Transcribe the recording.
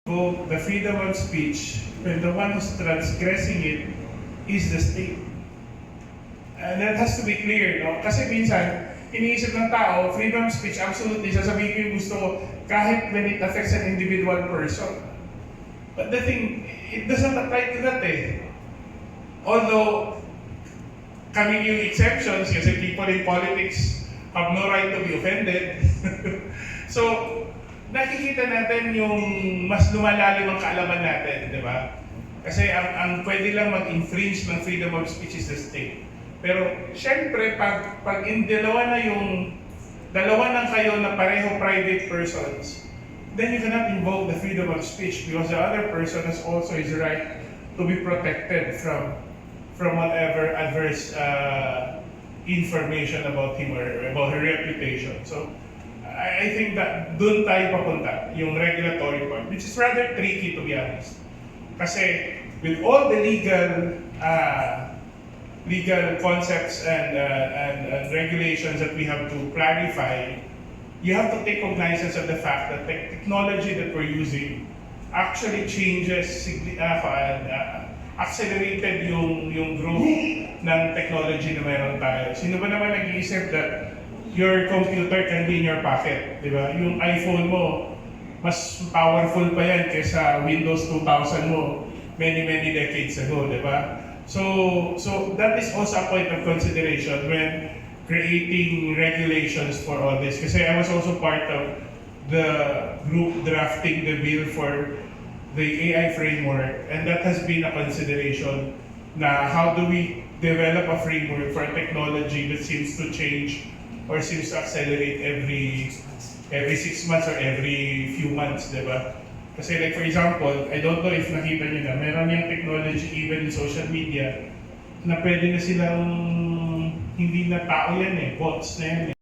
invoke the freedom of speech when the one who's transgressing it is the state. And that has to be clear, no? Kasi minsan, iniisip ng tao, freedom of speech, absolutely, sasabihin ko yung gusto ko, kahit when it affects an individual person. But the thing, it doesn't apply to that eh. Although, coming yung exceptions, kasi people in politics have no right to be offended. So, nakikita natin yung mas lumalalim ang kaalaman natin, di ba? Kasi ang pwede lang mag-infringe ng freedom of speech is the state. Pero, syempre, pag in dalawa ng kayo na pareho private persons, then you cannot invoke the freedom of speech because the other person has also his right to be protected from whatever adverse information about him or about her reputation. So, I think that doon tayo papunta, yung regulatory part, which is rather tricky to be honest. Kasi with all the legal concepts and regulations that we have to clarify, you have to take cognizance of the fact that the technology that we're using actually changes, accelerated yung growth ng technology na meron tayo. Sino ba naman nag-iisip that your computer can be in your pocket, di ba? Yung iPhone mo, mas powerful pa yan kaysa Windows 2000 mo many decades ago, di ba? So that is also a point of consideration when creating regulations for all this. Kasi I was also part of the group drafting the bill for the AI framework, and that has been a consideration na how do we develop a framework for a technology that seems to change or seems to accelerate every 6 months or every few months, di ba? Kasi like for example, I don't know if nakita nyo na, meron yung technology even in social media na pwede na silang hindi na tao yan eh, bots na yan